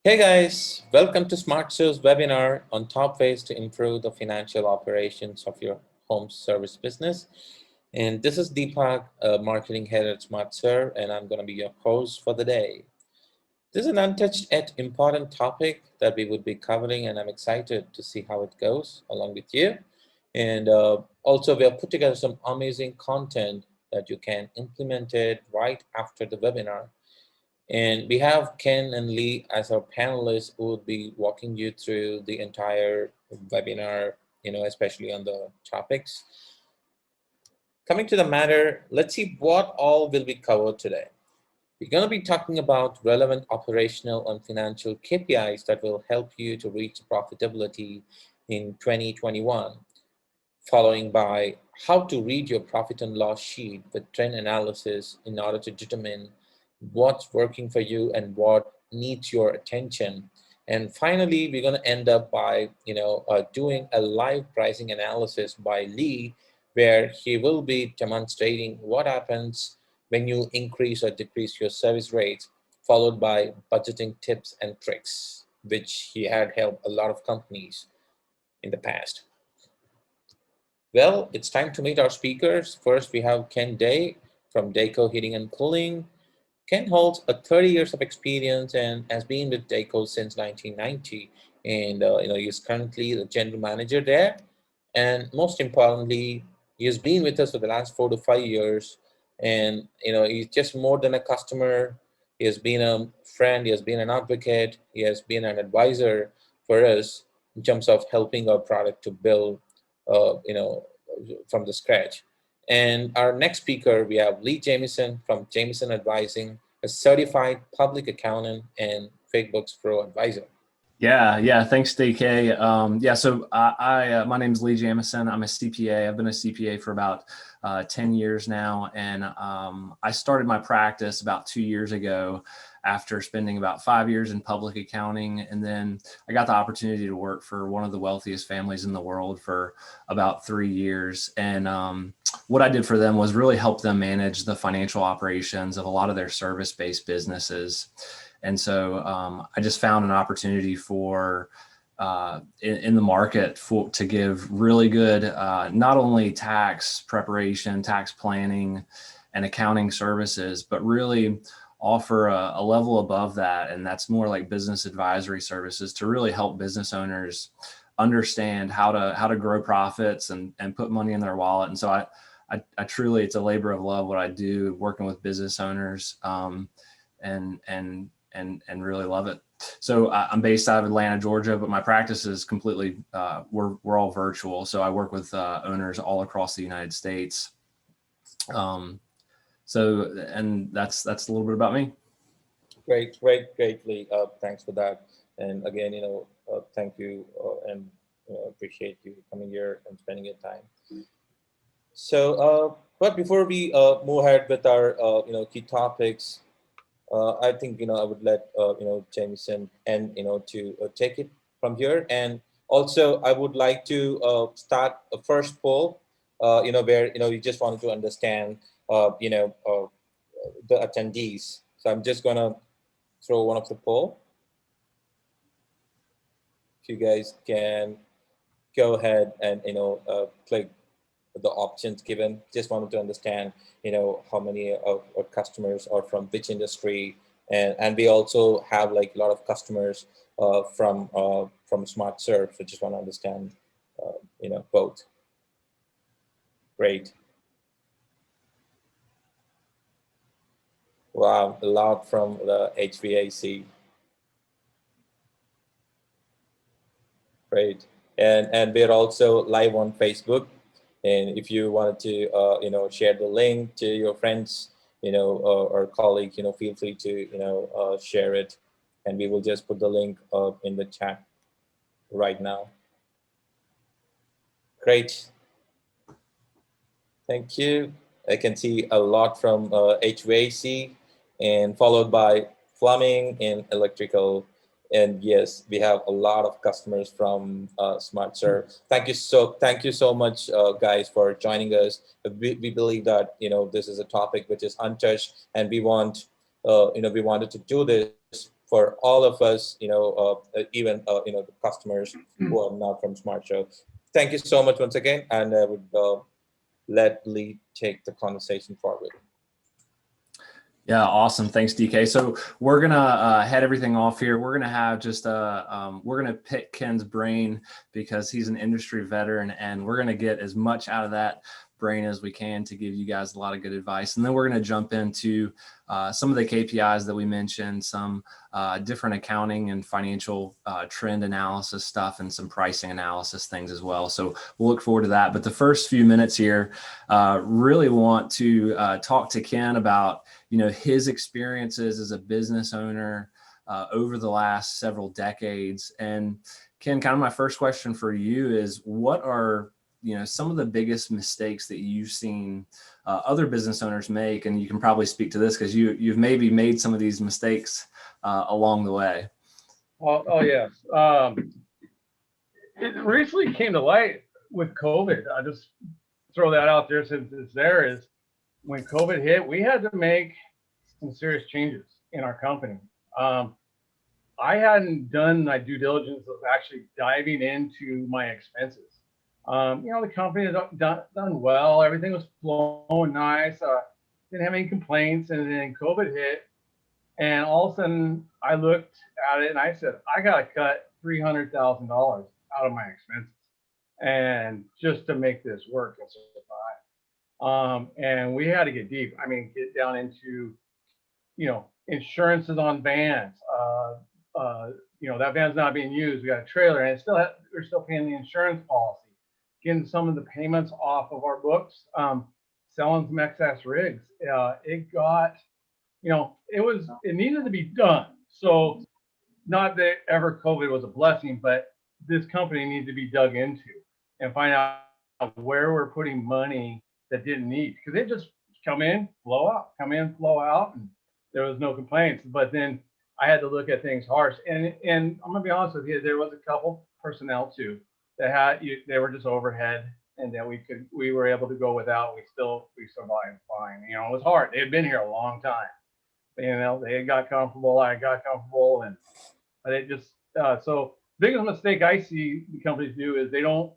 Hey guys, welcome to SmartServ's webinar on top ways to improve the financial operations of your home service business. And this is Deepak, marketing head at SmartServ, and I'm going to be your host for the day. This is an untouched yet important topic that we would be covering, and I'm excited to see how it goes along with you. And also, we have put together some amazing content that you can implement it right after the webinar. And we have Ken and Lee as our panelists who would be walking you through the entire webinar, especially on the topics. Coming to the matter, let's see what all will be covered today. We're going to be talking about relevant operational and financial KPIs that will help you to reach profitability in 2021, following by how to read your profit and loss sheet with trend analysis in order to determine what's working for you and what needs your attention. And finally, we're going to end up by doing a live pricing analysis by Lee, where he will be demonstrating what happens when you increase or decrease your service rates, followed by budgeting tips and tricks, which he had helped a lot of companies in the past. Well, it's time to meet our speakers. First, we have Ken Day from Dayco Heating and Cooling. Ken holds 30 years of experience and has been with Dayco since 1990. And he's currently the general manager there. And most importantly, he has been with us for the last 4 to 5 years. And he's just more than a customer. He has been a friend. He has been an advocate. He has been an advisor for us in terms of helping our product to build, uh, you know, from the scratch. And our next speaker, we have Lee Jamison from Jamison Advising, a certified public accountant and QuickBooks Pro advisor. Yeah. Thanks, DK. My name is Lee Jamison. I'm a CPA. I've been a CPA for about 10 years now, and I started my practice about 2 years ago after spending about 5 years in public accounting, and then I got the opportunity to work for one of the wealthiest families in the world for about 3 years. And what I did for them was really help them manage the financial operations of a lot of their service-based businesses. And so I just found an opportunity for in the market to give really good, not only tax preparation, tax planning, and accounting services, but really offer a level above that. And that's more like business advisory services to really help business owners understand how to grow profits and put money in their wallet. And so I truly, it's a labor of love what I do, working with business owners. And really love it. So I'm based out of Atlanta, Georgia, but my practice is completely, we're all virtual. So I work with owners all across the United States. And that's a little bit about me. Great, Lee. Thanks for that. And again, thank you and appreciate you coming here and spending your time. So, but before we move ahead with our key topics, I think I would let Jameson and to take it from here. And also, I would like to start a first poll. Where you just wanted to understand the attendees. So I'm just gonna throw one of the poll. If you guys can go ahead and click the options given. Just wanted to understand how many of our customers are from which industry, and we also have like a lot of customers from SmartServ. So just want to understand both. Great. Wow, a lot from the HVAC. Great. And we're also live on Facebook. And if you wanted to, share the link to your friends, or colleague, feel free to, share it, and we will just put the link in the chat right now. Great. Thank you. I can see a lot from HVAC, and followed by plumbing and electrical. And yes, we have a lot of customers from SmartServ. Thank you so much, guys, for joining us. We believe that this is a topic which is untouched, and we wanted to do this for all of us, even the customers who are not from SmartServ. Thank you so much once again, and I would let Lee take the conversation forward. Yeah, awesome. Thanks, DK. So we're gonna head everything off here. We're gonna have just we're gonna pick Ken's brain because he's an industry veteran, and we're gonna get as much out of that brain as we can to give you guys a lot of good advice. And then we're gonna jump into some of the KPIs that we mentioned, some different accounting and financial trend analysis stuff, and some pricing analysis things as well. So we'll look forward to that. But the first few minutes here, really want to talk to Ken about his experiences as a business owner over the last several decades. And Ken, kind of my first question for you is, what are some of the biggest mistakes that you've seen other business owners make? And you can probably speak to this because you've maybe made some of these mistakes along the way. Oh yes. It recently came to light with COVID. I just throw that out there since it's there. Is when COVID hit, we had to make some serious changes in our company. I hadn't done my due diligence of actually diving into my expenses. The company had done well. Everything was flowing nice. Didn't have any complaints. And then COVID hit. And all of a sudden, I looked at it and I said, I got to cut $300,000 out of my expenses, and just to make this work and survive. And we had to get deep. I mean, get down into, insurances on vans. That van's not being used. We got a trailer, and we're still paying the insurance policy. Getting some of the payments off of our books. Selling some excess rigs. It got, it needed to be done. So not that ever COVID was a blessing, but this company needs to be dug into and find out where we're putting money that didn't need, because it just come in, flow out, and there was no complaints. But then I had to look at things harsh, and I'm gonna be honest with you, there was a couple personnel too that they were just overhead, and that we were able to go without. We survived fine. It was hard. They had been here a long time. They had got comfortable. I got comfortable, but it just so biggest mistake I see the companies do is they don't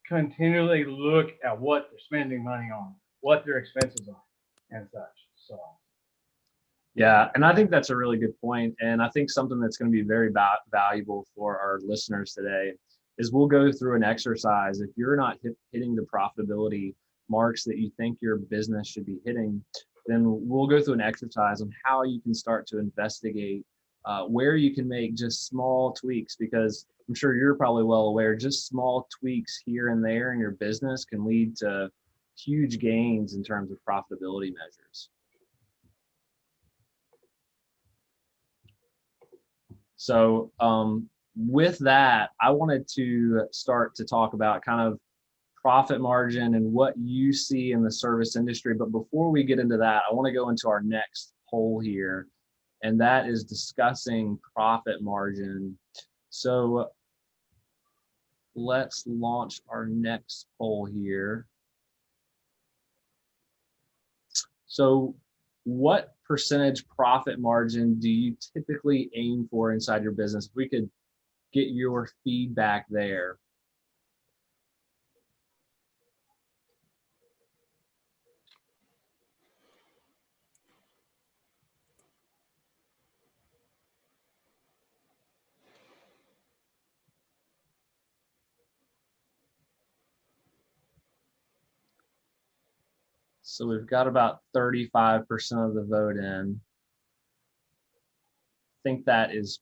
continually look at what they're spending money on, what their expenses are, and such. So. Yeah, and I think that's a really good point. And I think something that's going to be very valuable for our listeners today is we'll go through an exercise. If you're not hitting the profitability marks that you think your business should be hitting, then we'll go through an exercise on how you can start to investigate where you can make just small tweaks, because I'm sure you're probably well aware, just small tweaks here and there in your business can lead to huge gains in terms of profitability measures. So with that, I wanted to start to talk about kind of profit margin and what you see in the service industry. But before we get into that, I want to go into our next poll here, and that is discussing profit margin. So let's launch our next poll here. So what percentage profit margin do you typically aim for inside your business? If we could get your feedback there. So we've got about 35% of the vote in. I think that is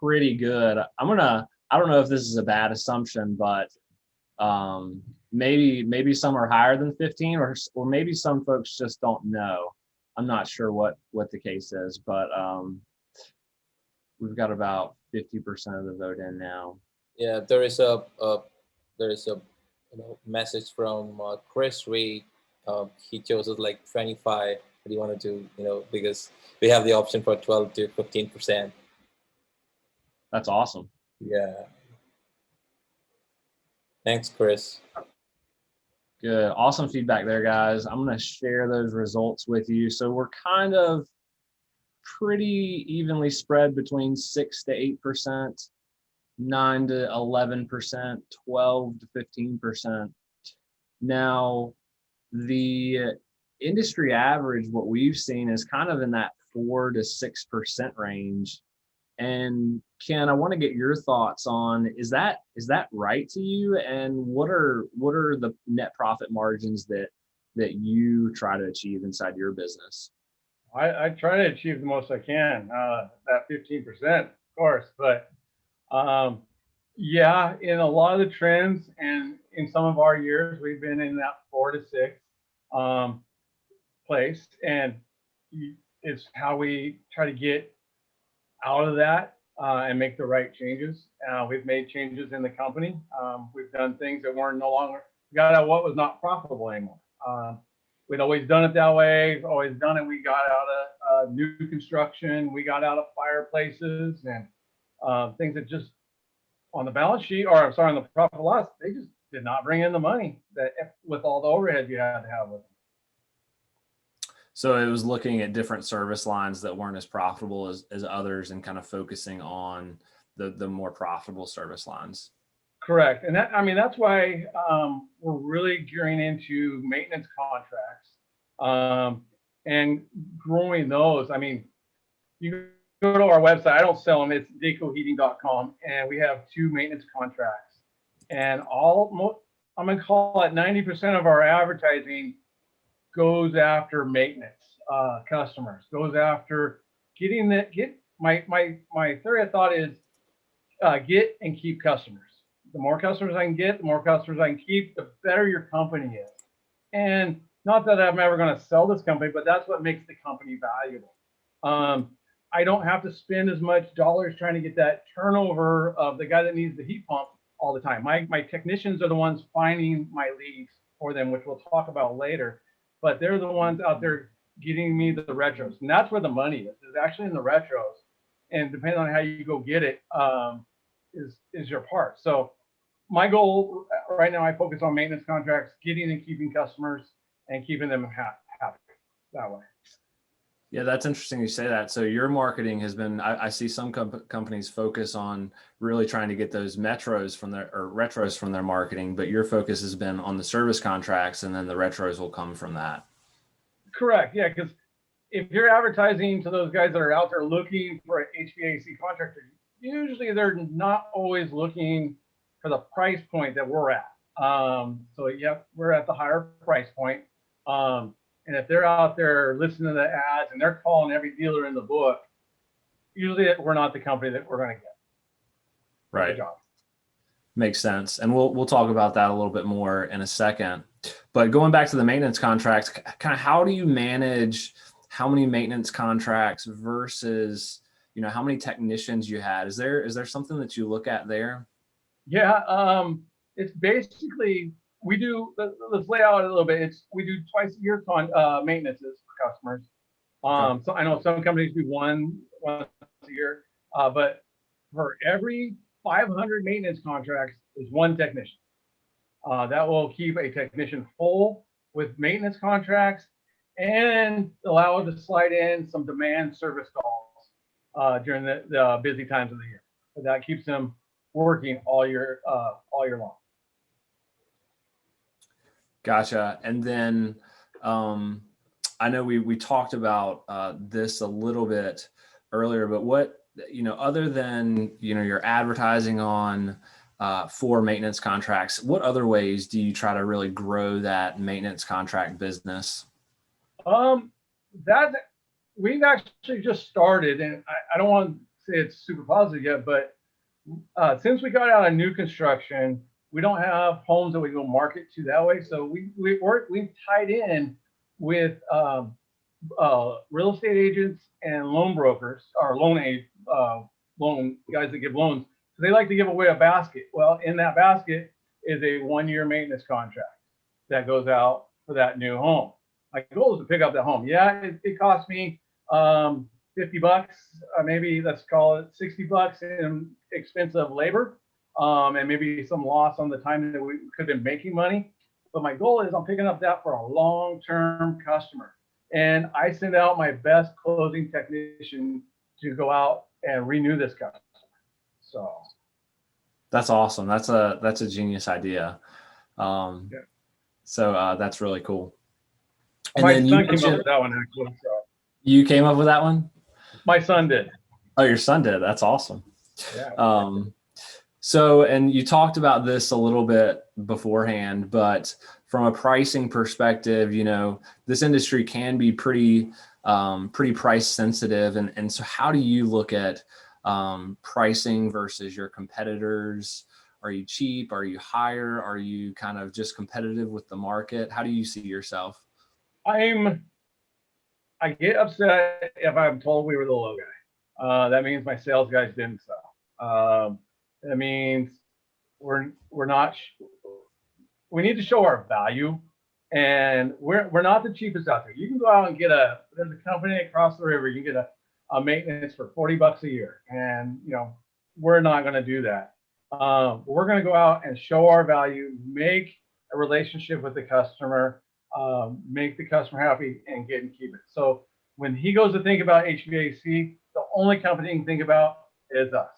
pretty good. I don't know if this is a bad assumption, but maybe some are higher than 15, or maybe some folks just don't know. I'm not sure what the case is, but we've got about 50% of the vote in now. Yeah, there is a message from Chris Reed. He chose it like 25, but he wanted to, because we have the option for 12 to 15%. That's awesome. Yeah. Thanks, Chris. Good. Awesome feedback there, guys. I'm going to share those results with you. So we're kind of pretty evenly spread between 6 to 8%, 9 to 11%, 12 to 15%. Now, the industry average, what we've seen is kind of in that 4 to 6% range. And Ken, I want to get your thoughts on, is that right to you? And what are the net profit margins that you try to achieve inside your business? I try to achieve the most I can, that 15%, of course. But yeah, in a lot of the trends and in some of our years, we've been in that 4 to 6 place. And it's how we try to get out of that and make the right changes. We've made changes in the company. We've done things that weren't no longer, got out what was not profitable anymore. We'd always done it that way, always done it. We got out of new construction, we got out of fireplaces and things that just on the balance sheet, or I'm sorry, on the profit loss, they just did not bring in the money that with all the overhead you had to have with them. So it was looking at different service lines that weren't as profitable as others and kind of focusing on the more profitable service lines. Correct. And that, I mean, that's why we're really gearing into maintenance contracts and growing those. I mean, you go to our website, I don't sell them, it's decoheating.com, and we have 2 maintenance contracts. And I'm going to call it 90% of our advertising goes after maintenance customers, goes after getting my theory of thought is get and keep customers. The more customers I can get, the more customers I can keep, the better your company is. And not that I'm ever going to sell this company, but that's what makes the company valuable. I don't have to spend as much dollars trying to get that turnover of the guy that needs the heat pump all the time. My technicians are the ones finding my leads for them, which we'll talk about later. But they're the ones out there getting me the retros. And that's where the money is actually in the retros. And depending on how you go get it, is your part. So my goal right now, I focus on maintenance contracts, getting and keeping customers and keeping them happy that way. Yeah, that's interesting you say that. So your marketing has been, I see some companies focus on really trying to get those retros from their marketing, but your focus has been on the service contracts, and then the retros will come from that. Correct. Yeah, because if you're advertising to those guys that are out there looking for an HVAC contractor, usually they're not always looking for the price point that we're at. So yeah, we're at the higher price point. And if they're out there listening to the ads and they're calling every dealer in the book, usually we're not the company that we're going to get. Right. Good job. Makes sense. And we'll talk about that a little bit more in a second. But going back to the maintenance contracts, kind of how do you manage how many maintenance contracts versus, how many technicians you had? Is there something that you look at there? Yeah, it's basically, let's lay out a little bit. We do twice a year maintenances for customers. So I know some companies do once a year, but for every 500 maintenance contracts is 1 technician. That will keep a technician full with maintenance contracts and allow us to slide in some demand service calls during the busy times of the year. So that keeps them working all year long. Gotcha. And then I know we talked about this a little bit earlier, but what, other than, your advertising on for maintenance contracts, what other ways do you try to really grow that maintenance contract business? That we've actually just started, and I don't want to say it's super positive yet, but since we got out of new construction, we don't have homes that we go market to that way. So we've tied in with real estate agents and loan brokers, or loan guys that give loans. So they like to give away a basket. Well, in that basket is a 1-year maintenance contract that goes out for that new home. My goal is to pick up that home. Yeah, it cost me $50, maybe let's call it $60 in expensive labor, and maybe some loss on the time that we could have been making money. But my goal is I'm picking up that for a long-term customer. and I send out my best closing technician to go out and renew this customer. So that's awesome. That's a genius idea. yeah. So that's really cool. And My then you son came up mentioned with that one actually. So you came up with that one? my son did. Oh, your son did. That's awesome. Yeah. So, and you talked about this a little bit beforehand, but from a pricing perspective, you know, this industry can be pretty price sensitive. And so how do you look at pricing versus your competitors? Are you cheap? Are you higher? Are you kind of just competitive with the market? How do you see yourself? I get upset if I'm told we were the low guy. That means my sales guys didn't sell. That means we're not. We need to show our value, and we're not the cheapest out there. You can go out and there's a company across the river. You can get a maintenance for $40 a year, and you know we're not going to do that. We're going to go out and show our value, make a relationship with the customer, make the customer happy, and keep it. So when he goes to think about HVAC, the only company he can think about is us.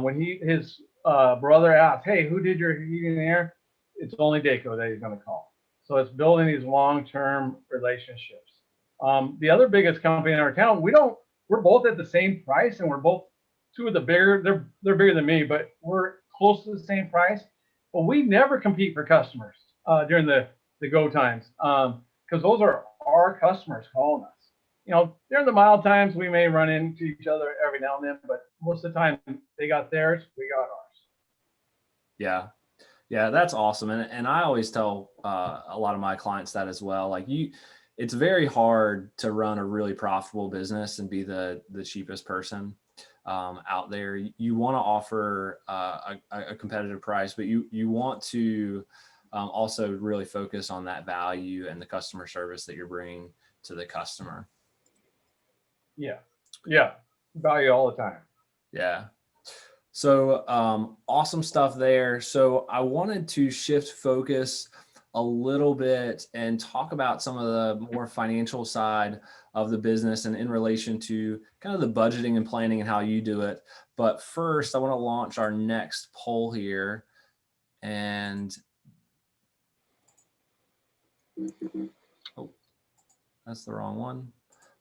When his brother asks, "Hey, who did your heating and air?" It's only Daco that he's going to call. So it's building these long-term relationships. The other biggest company in our town, we're both at the same price, and we're both two of the bigger. They're bigger than me, but we're close to the same price. But we never compete for customers during the go times, because those are our customers calling us. You know, during the mild times, we may run into each other every now and then, but most of the time they got theirs, we got ours. Yeah. Yeah, that's awesome. And I always tell a lot of my clients that as well. Like it's very hard to run a really profitable business and be the cheapest person out there. You want to offer a competitive price, but you want to also really focus on that value and the customer service that you're bringing to the customer. Yeah. Yeah. Value all the time. Yeah. So awesome stuff there. So I wanted to shift focus a little bit and talk about some of the more financial side of the business and in relation to kind of the budgeting and planning and how you do it. But first, I want to launch our next poll here. And oh, that's the wrong one.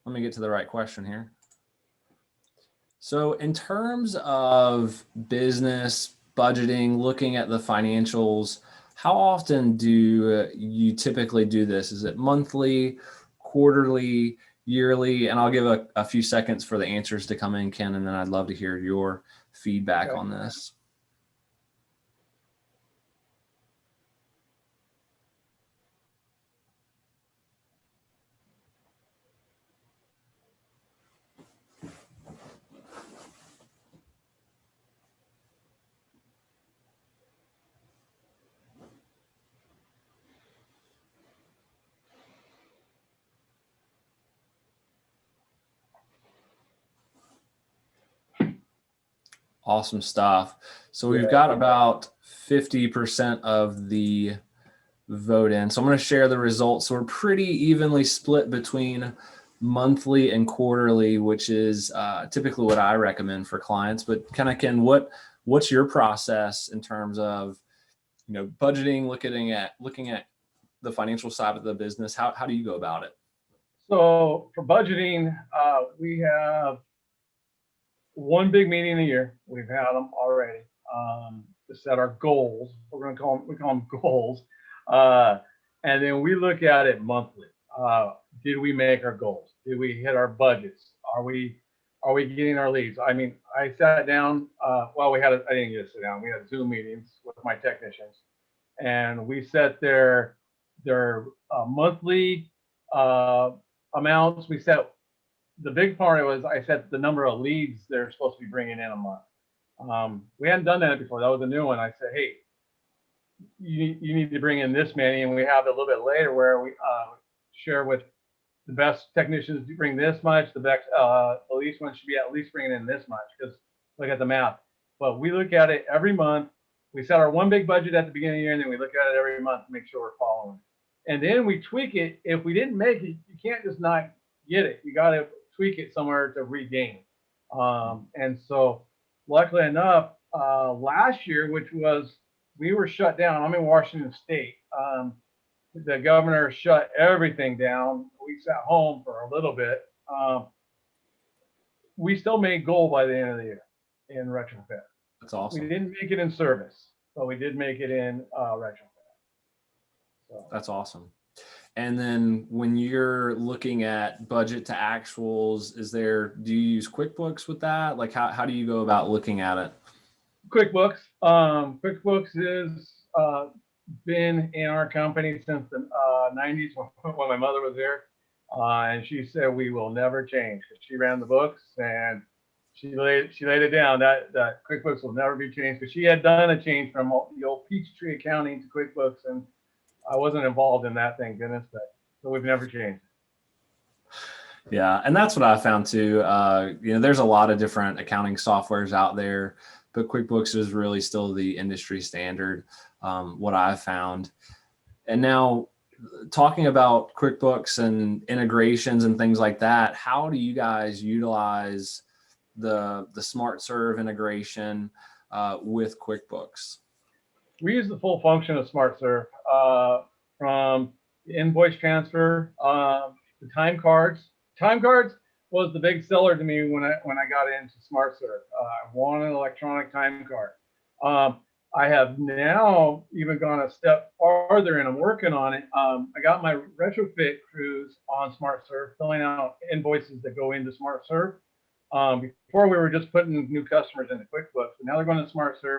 Let me get to the right question here. So in terms of business budgeting, looking at the financials, how often do you typically do this? Is it monthly, quarterly, yearly? And I'll give a few seconds for the answers to come in, Ken, and then I'd love to hear your feedback on this. Awesome stuff. So we've got about 50% of the vote in. So I'm going to share the results. So we're pretty evenly split between monthly and quarterly, which is typically what I recommend for clients. But kind of, Ken, what's your process in terms of, you know, budgeting, looking at the financial side of the business? How do you go about it? So for budgeting, we have one big meeting a year. We've had them already to set our goals. We call them goals, and then we look at it monthly. Did we make our goals? Did we hit our budgets? Are we getting our leads? I mean, I sat down. I didn't get to sit down. We had Zoom meetings with my technicians, and we set their monthly amounts. We set. The big part was I set the number of leads they're supposed to be bringing in a month. We hadn't done that before. That was a new one. I said, hey, you need to bring in this many, and we have it a little bit later where we share with the best technicians to bring this much. The least one should be at least bringing in this much, because look at the math. But we look at it every month. We set our one big budget at the beginning of the year, and then we look at it every month to make sure we're following. and then we tweak it. If we didn't make it, you can't just not get it. You got to tweak it somewhere to regain. And so, luckily enough, last year, which was we were shut down. I'm in Washington State. The governor shut everything down. We sat home for a little bit. We still made goal by the end of the year in retrofit. That's awesome. We didn't make it in service, but we did make it in retrofit. So. That's awesome. And then when you're looking at budget to actuals, do you use QuickBooks with that? Like how do you go about looking at it? QuickBooks. QuickBooks is been in our company since the 90s when my mother was there. And she said, we will never change. She ran the books and she laid it down that QuickBooks will never be changed, because she had done a change from the old Peachtree accounting to QuickBooks, and I wasn't involved in that, thank goodness, so we've never changed. Yeah, and that's what I found too. There's a lot of different accounting softwares out there, but QuickBooks is really still the industry standard, what I've found. And now, talking about QuickBooks and integrations and things like that, how do you guys utilize the SmartServ integration with QuickBooks? We use the full function of SmartServ, from the invoice transfer, the time cards. Time cards was the big seller to me when I got into SmartServ. I wanted an electronic time card. I have now even gone a step farther, and I'm working on it. I got my retrofit crews on SmartServ filling out invoices that go into SmartServ. Before we were just putting new customers into QuickBooks, but now they're going to SmartServ.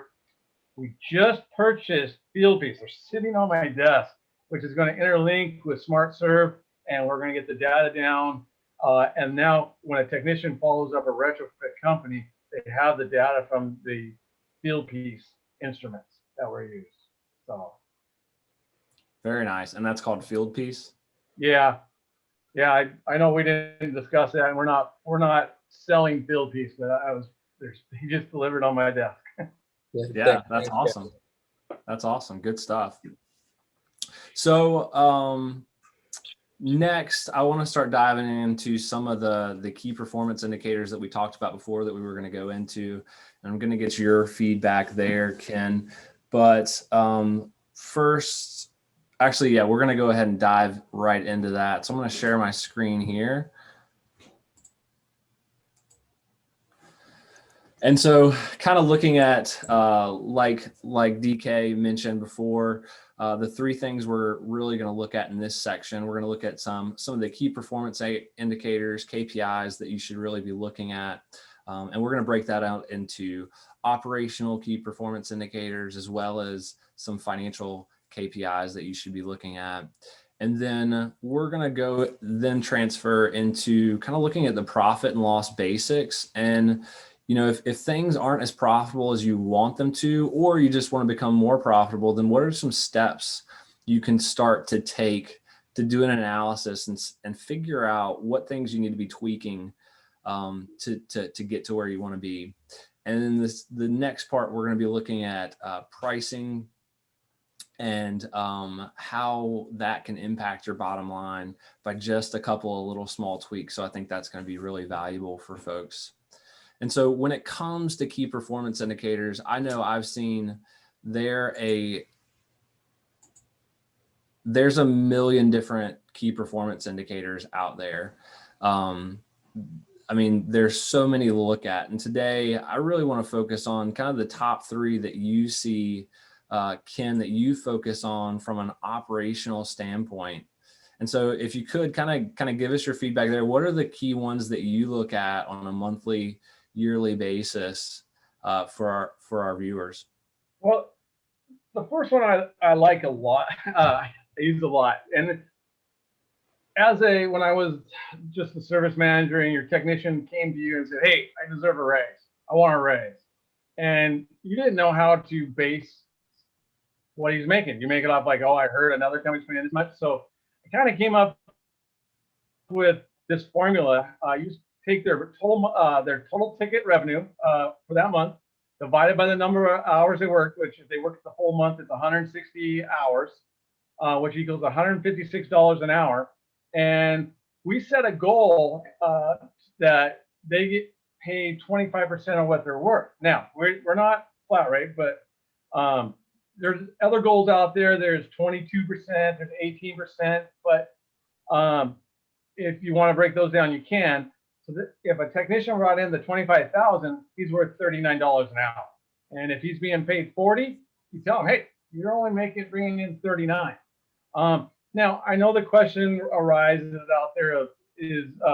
We just purchased FieldPiece. They're sitting on my desk, which is going to interlink with SmartServ, and we're going to get the data down. And now when a technician follows up a retrofit company, they have the data from the FieldPiece instruments that were used. So very nice. And that's called FieldPiece? Yeah. I know we didn't discuss that, and we're not selling FieldPiece, but he just delivered on my desk. Yeah, that's awesome. That's awesome. Good stuff. So next, I want to start diving into some of the key performance indicators that we talked about before that we were going to go into. And I'm going to get your feedback there, Ken. But first, actually, yeah, we're going to go ahead and dive right into that. So I'm going to share my screen here. And so kind of looking at, like DK mentioned before, the three things we're really going to look at in this section. We're going to look at some of the key performance indicators, KPIs that you should really be looking at. And we're going to break that out into operational key performance indicators, as well as some financial KPIs that you should be looking at. And then we're going to transfer into kind of looking at the profit and loss basics. And if things aren't as profitable as you want them to, or you just want to become more profitable, then what are some steps you can start to take to do an analysis and figure out what things you need to be tweaking to get to where you want to be. And then the next part, we're going to be looking at pricing and how that can impact your bottom line by just a couple of little small tweaks. So I think that's going to be really valuable for folks. And so when it comes to key performance indicators, I know I've seen there's a million different key performance indicators out there. There's so many to look at. And today I really want to focus on kind of the top three that you see, Ken, that you focus on from an operational standpoint. And so if you could kind of give us your feedback there, what are the key ones that you look at on a monthly, yearly basis for our viewers? Well, the first one I like a lot. I use a lot. And when I was just a service manager and your technician came to you and said, hey, I deserve a raise. I want a raise. And you didn't know how to base what he's making. You make it off like, oh, I heard another company's paying this much. So I kind of came up with this formula. You take their total ticket revenue for that month, divided by the number of hours they worked, which if they worked the whole month, it's 160 hours. which equals $156 an hour. And we set a goal that they get paid 25% of what they're worth. Now, we're not flat rate, but there's other goals out there. There's 22%, there's 18%, but if you want to break those down, you can. So if a technician brought in the 25,000, he's worth $39 an hour. And if he's being paid 40, you tell him, hey, you're only bringing in 39. Now, I know the question arises out there of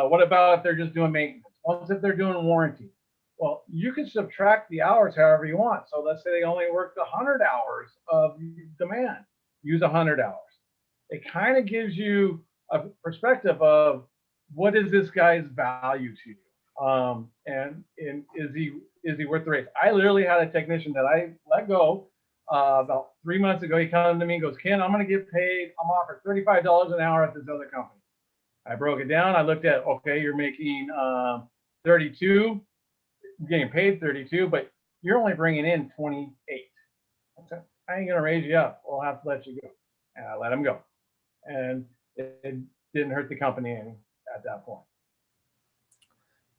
what about if they're just doing maintenance? What if they're doing warranty? Well, you can subtract the hours however you want. So let's say they only worked 100 hours of demand. Use 100 hours. It kind of gives you a perspective of what is this guy's value to you, and is he worth the race? I literally had a technician that I let go about 3 months ago. He comes to me and goes, Ken, I'm going to get paid. I'm offered $35 an hour at this other company. I broke it down. I looked at, okay, you're making 32, getting paid 32, but you're only bringing in 28. I said, I ain't going to raise you up. We'll have to let you go. And I let him go. And it didn't hurt the company any at that point.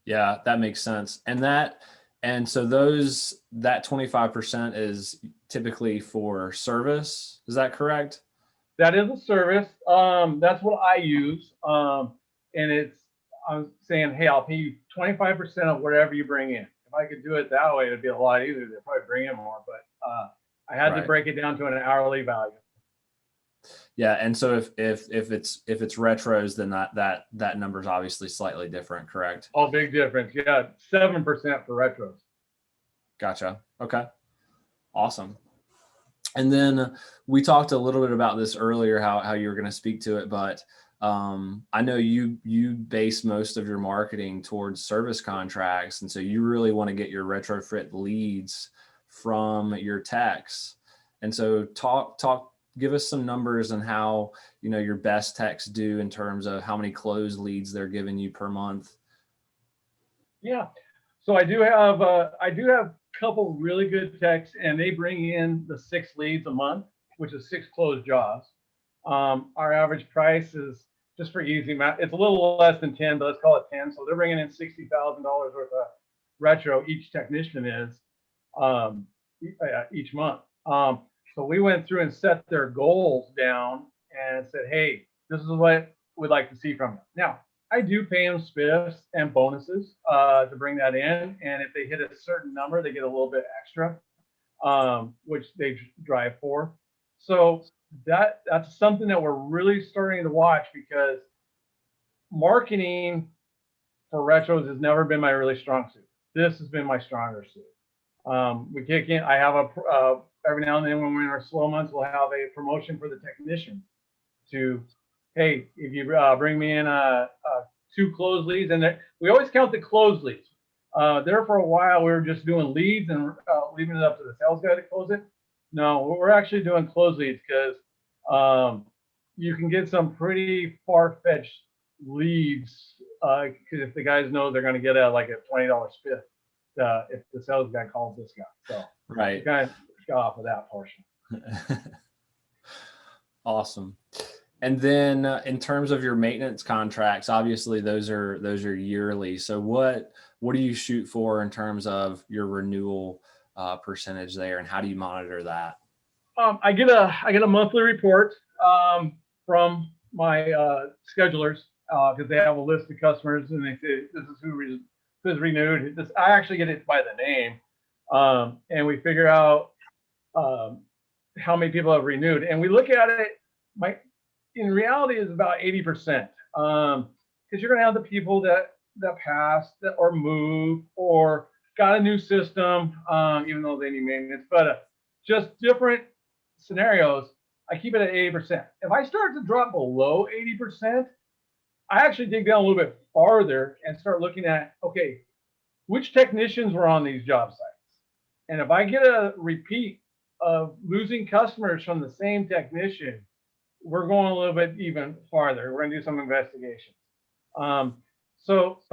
Yeah, that makes sense. And that 25% is typically for service. Is that correct? That is a service. That's what I use. And I'm saying, hey, I'll pay you 25% of whatever you bring in. If I could do it that way, it'd be a lot easier. They'd probably bring in more, but I had to break it down to an hourly value. Yeah, and so if it's retros, then that number is obviously slightly different, correct? Oh, big difference. Yeah, 7% for retros. Gotcha. Okay, awesome. And then we talked a little bit about this earlier, how you were going to speak to it, but I know you base most of your marketing towards service contracts, and so you really want to get your retrofit leads from your techs. And so give us some numbers on how, your best techs do in terms of how many closed leads they're giving you per month. Yeah. So I do have a couple really good techs, and they bring in the 6 leads a month, which is 6 closed jobs. Our average price is, just for easy math, it's a little less than 10, but let's call it 10. So they're bringing in $60,000 worth of retro. Each technician is each month. So we went through and set their goals down and said, hey, this is what we'd like to see from you. Now, I do pay them spiffs and bonuses to bring that in. And if they hit a certain number, they get a little bit extra, which they drive for. So that's something that we're really starting to watch, because marketing for retros has never been my really strong suit. This has been my stronger suit. We kick in. I have every now and then when we're in our slow months, we'll have a promotion for the technicians to, hey, if you bring me in 2 closed leads, and we always count the closed leads. There for a while, we were just doing leads and leaving it up to the sales guy to close it. No, we're actually doing closed leads, because you can get some pretty far-fetched leads, because if the guys know they're going to get a $20 spiff if the sales guy calls this guy. So right, kind of got off of that portion. Awesome. And then in terms of your maintenance contracts, obviously those are yearly. So what do you shoot for in terms of your renewal percentage there, and how do you monitor that? I get a monthly report from my schedulers, because they have a list of customers, and they say this is who's renewed. I actually get it by the name, and we figure out how many people have renewed, and we look at it. In reality, is about 80%, because you're going to have the people that passed or moved or got a new system, even though they need maintenance, but just different scenarios. I keep it at 80%. If I start to drop below 80%, I actually dig down a little bit farther and start looking at, okay, which technicians were on these job sites? And if I get a repeat of losing customers from the same technician, we're going a little bit even farther. We're going to do some investigations. But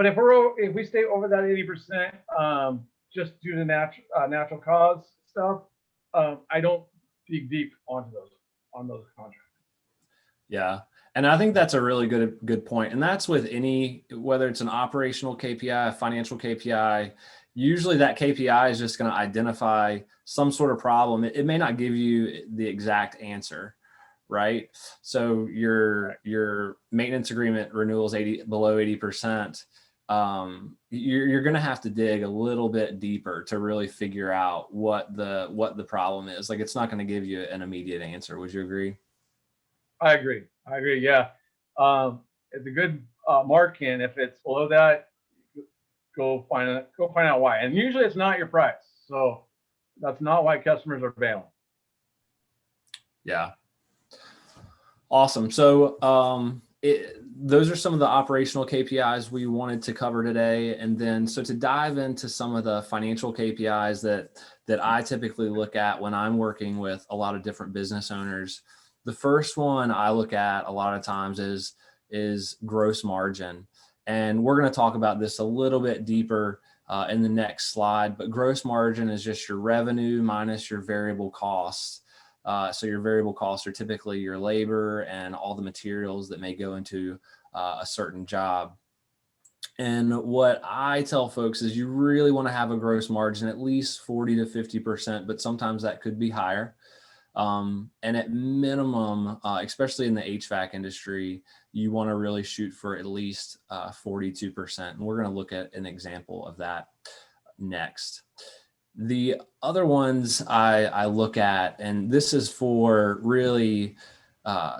if we stay over that 80%, just due to natural cause stuff, I don't dig deep on those contracts. Yeah. And I think that's a really good point. And that's with any, whether it's an operational KPI, a financial KPI, usually that KPI is just going to identify some sort of problem. It may not give you the exact answer, right? So your maintenance agreement renewals below 80%. You're going to have to dig a little bit deeper to really figure out what the problem is. Like, it's not going to give you an immediate answer. Would you agree? I agree. Yeah. It's a good mark-in. If it's below that, go find out why. And usually it's not your price. So that's not why customers are bailing. Yeah. Awesome. So those are some of the operational KPIs we wanted to cover today. And then, so to dive into some of the financial KPIs that I typically look at when I'm working with a lot of different business owners, the first one I look at a lot of times is gross margin. And we're going to talk about this a little bit deeper in the next slide, but gross margin is just your revenue minus your variable costs. So your variable costs are typically your labor and all the materials that may go into a certain job. And what I tell folks is you really want to have a gross margin at least 40 to 50%, but sometimes that could be higher. And at minimum, especially in the HVAC industry, you want to really shoot for at least 42%. And we're going to look at an example of that next. The other ones I look at, and this is for really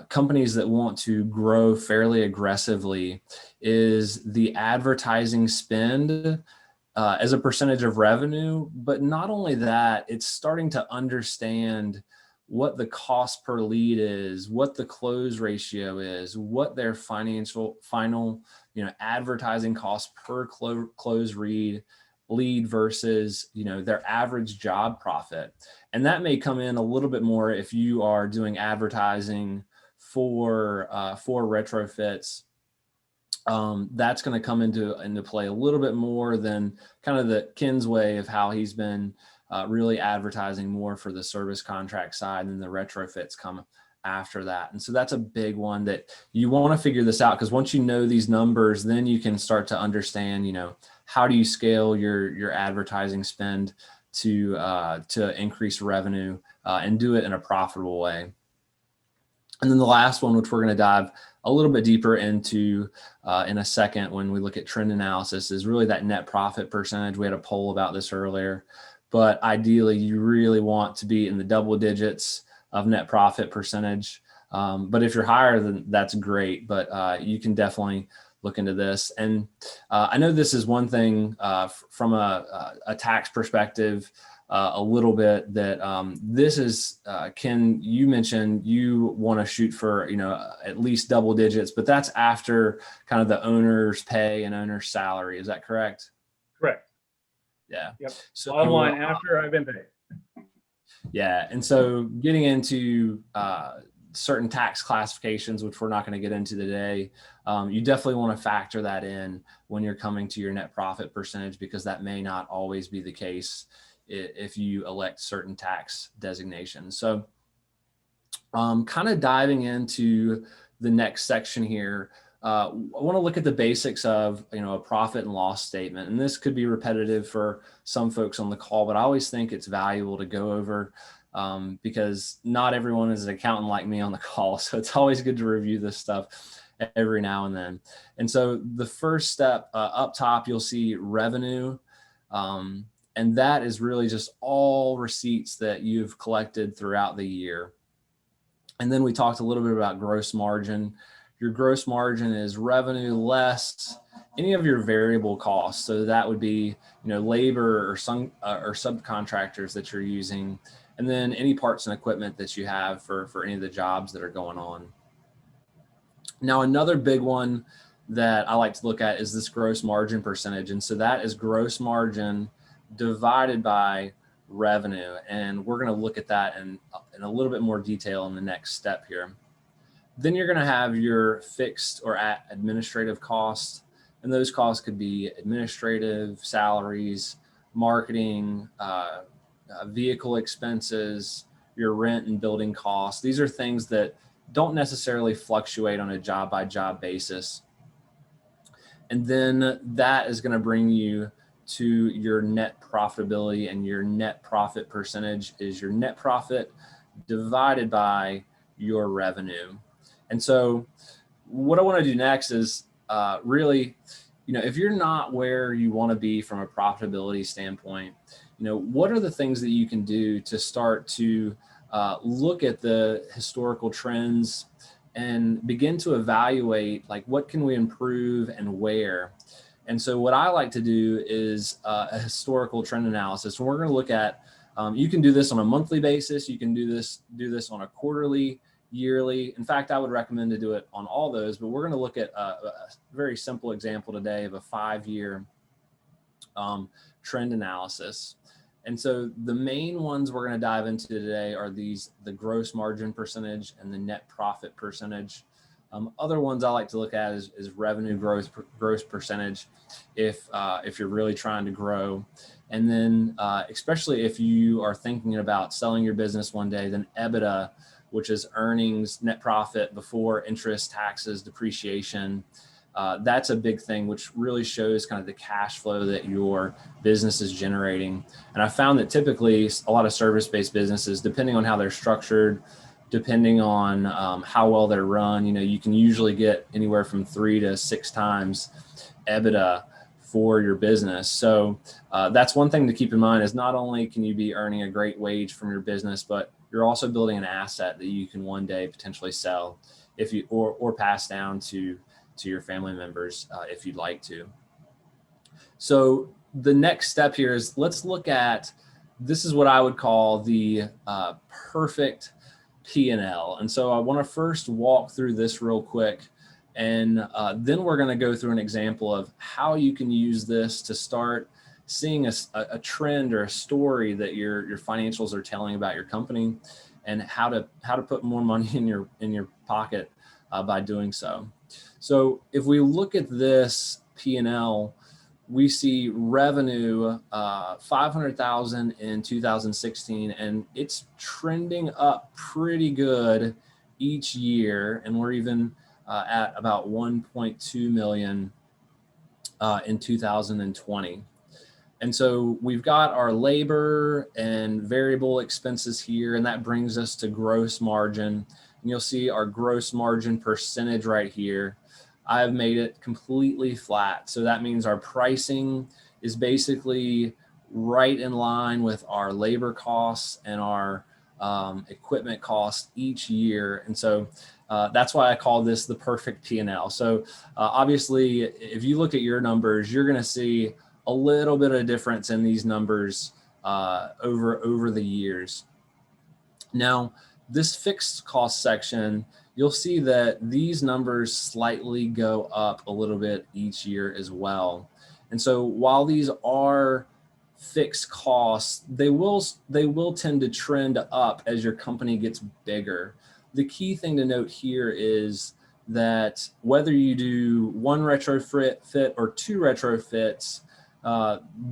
companies that want to grow fairly aggressively, is the advertising spend as a percentage of revenue. But not only that, it's starting to understand what the cost per lead is, what the close ratio is, what their final advertising cost per close lead versus their average job profit. And that may come in a little bit more if you are doing advertising for retrofits. That's going to come into play a little bit more than kind of the Ken's way of how he's been really advertising more for the service contract side, and the retrofits come after that. And so that's a big one that you want to figure this out, because once you know these numbers, then you can start to understand, how do you scale your advertising spend to increase revenue and do it in a profitable way. And then the last one, which we're going to dive a little bit deeper into in a second when we look at trend analysis, is really that net profit percentage. We had a poll about this earlier, but ideally you really want to be in the double digits of net profit percentage. But if you're higher, then that's great, but you can definitely look into this. And I know this is one thing from a tax perspective, a little bit, that this is, Ken, you mentioned you want to shoot for, at least double digits, but that's after kind of the owner's pay and owner's salary. Is that correct? Correct. Yeah. Yep. So bottom line, after I've been paid. Yeah. And so getting into certain tax classifications, which we're not going to get into today, you definitely want to factor that in when you're coming to your net profit percentage, because that may not always be the case if you elect certain tax designations. So kind of diving into the next section here, I want to look at the basics of a profit and loss statement. And this could be repetitive for some folks on the call, but I always think it's valuable to go over because not everyone is an accountant like me on the call. So it's always good to review this stuff every now and then. And so the first step up top, you'll see revenue. And that is really just all receipts that you've collected throughout the year. And then we talked a little bit about gross margin. Your gross margin is revenue less any of your variable costs. So that would be, labor or subcontractors that you're using, and then any parts and equipment that you have for any of the jobs that are going on. Now, another big one that I like to look at is this gross margin percentage. And so that is gross margin divided by revenue. And we're going to look at that in a little bit more detail in the next step here. Then you're going to have your fixed or administrative costs. And those costs could be administrative, salaries, marketing, vehicle expenses, your rent and building costs. These are things that don't necessarily fluctuate on a job by job basis. And then that is going to bring you to your net profitability, and your net profit percentage is your net profit divided by your revenue. And so what I want to do next is really, if you're not where you want to be from a profitability standpoint, what are the things that you can do to start to look at the historical trends and begin to evaluate, like, what can we improve and where? And so what I like to do is a historical trend analysis. And we're going to look at, you can do this on a monthly basis. You can do this on a quarterly, yearly. In fact, I would recommend to do it on all those, but we're going to look at a very simple example today of a 5-year trend analysis. And so the main ones we're going to dive into today are the gross margin percentage and the net profit percentage. Other ones I like to look at is revenue gross percentage if you're really trying to grow. And then especially if you are thinking about selling your business one day, then EBITDA, which is earnings, net profit before interest, taxes, depreciation. That's a big thing, which really shows kind of the cash flow that your business is generating. And I found that typically a lot of service-based businesses, depending on how they're structured, depending on how well they're run, you can usually get anywhere from 3 to 6 times EBITDA for your business. So that's one thing to keep in mind, is not only can you be earning a great wage from your business, but you're also building an asset that you can one day potentially sell if you or pass down to your family members if you'd like to. So the next step here is, let's look at, this is what I would call the perfect P&L. And so I want to first walk through this real quick, and then we're going to go through an example of how you can use this to start seeing a trend or a story that your financials are telling about your company, and how to put more money in your pocket by doing so. So if we look at this P&L, we see revenue 500,000 in 2016, and it's trending up pretty good each year, and we're even at about 1.2 million in 2020. And so we've got our labor and variable expenses here, and that brings us to gross margin. And you'll see our gross margin percentage right here. I've made it completely flat. So that means our pricing is basically right in line with our labor costs and our equipment costs each year. And so that's why I call this the perfect P&L. So obviously, if you look at your numbers, you're going to see a little bit of difference in these numbers over the years. Now, this fixed cost section, you'll see that these numbers slightly go up a little bit each year as well. And so while these are fixed costs, they will tend to trend up as your company gets bigger. The key thing to note here is that whether you do 1 retrofit or 2 retrofits,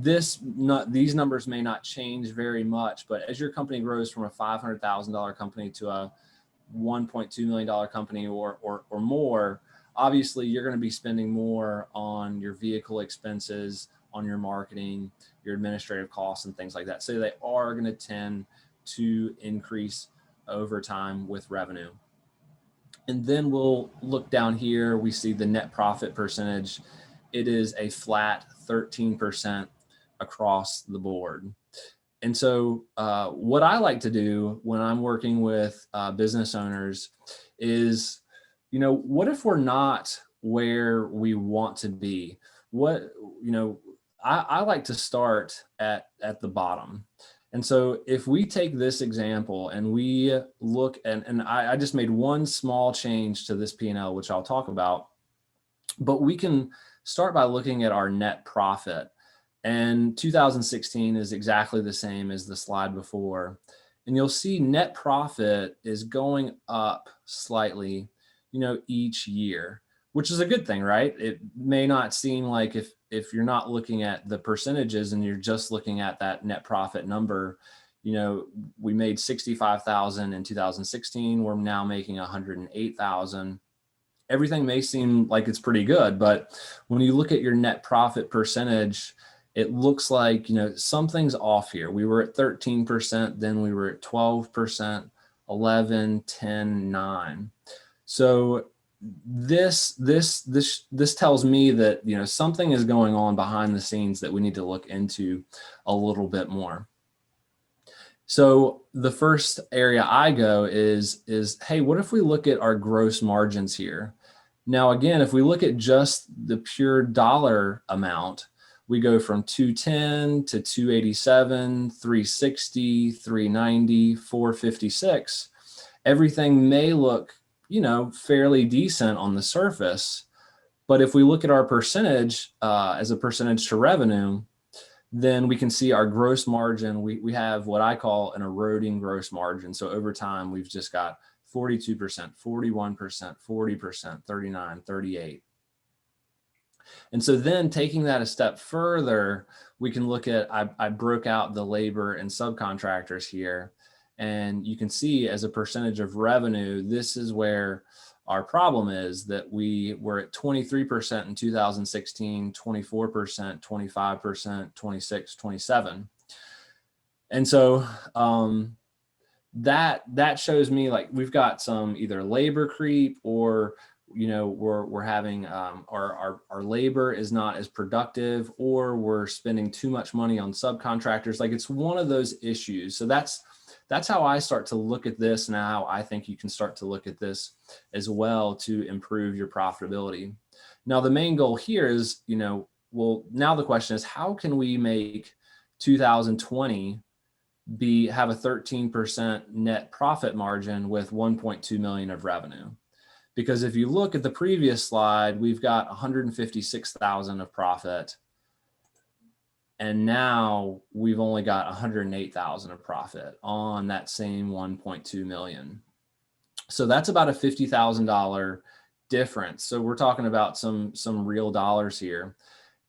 these numbers may not change very much, but as your company grows from a $500,000 company to a $1.2 million company or more, obviously you're going to be spending more on your vehicle expenses, on your marketing, your administrative costs, and things like that. So they are going to tend to increase over time with revenue. And then we'll look down here, we see the net profit percentage. It is a flat 13% across the board. And so what I like to do when I'm working with business owners is, what if we're not where we want to be? I like to start at the bottom. And so if we take this example and we look, and I just made one small change to this P&L, which I'll talk about, but we can start by looking at our net profit. And 2016 is exactly the same as the slide before. And you'll see net profit is going up slightly, each year, which is a good thing, right? It may not seem like, if you're not looking at the percentages and you're just looking at that net profit number, you know, we made 65,000 in 2016. We're now making 108,000. Everything may seem like it's pretty good, but when you look at your net profit percentage, it looks like, you know, something's off here. We were at 13%, then we were at 12%, 11, 10, 9. So this tells me that, you know, something is going on behind the scenes that we need to look into a little bit more. So the first area I go is, hey, what if we look at our gross margins here? Now, again, if we look at just the pure dollar amount, we go from 210 to 287, 360, 390, 456. Everything may look, you know, fairly decent on the surface, but if we look at our percentage as a percentage to revenue, then we can see our gross margin. We have what I call an eroding gross margin. So over time, we've just got 42%, 41%, 40%, 39, 38. And so then taking that a step further, we can look at, I broke out the labor and subcontractors here, and you can see as a percentage of revenue, this is where our problem is, that we were at 23% in 2016, 24%, 25%, 26, 27. And so that shows me like we've got some either labor creep, or, you know, we're having our labor is not as productive, or we're spending too much money on subcontractors. Like, it's one of those issues. So that's how I start to look at this, and how I think you can start to look at this as well to improve your profitability. Now, the main goal here is, you know, well, now the question is, how can we make 2020 have a 13% net profit margin with 1.2 million of revenue? Because if you look at the previous slide, we've got 156,000 of profit, and now we've only got 108,000 of profit on that same 1.2 million. So that's about a $50,000 difference. So we're talking about some real dollars here.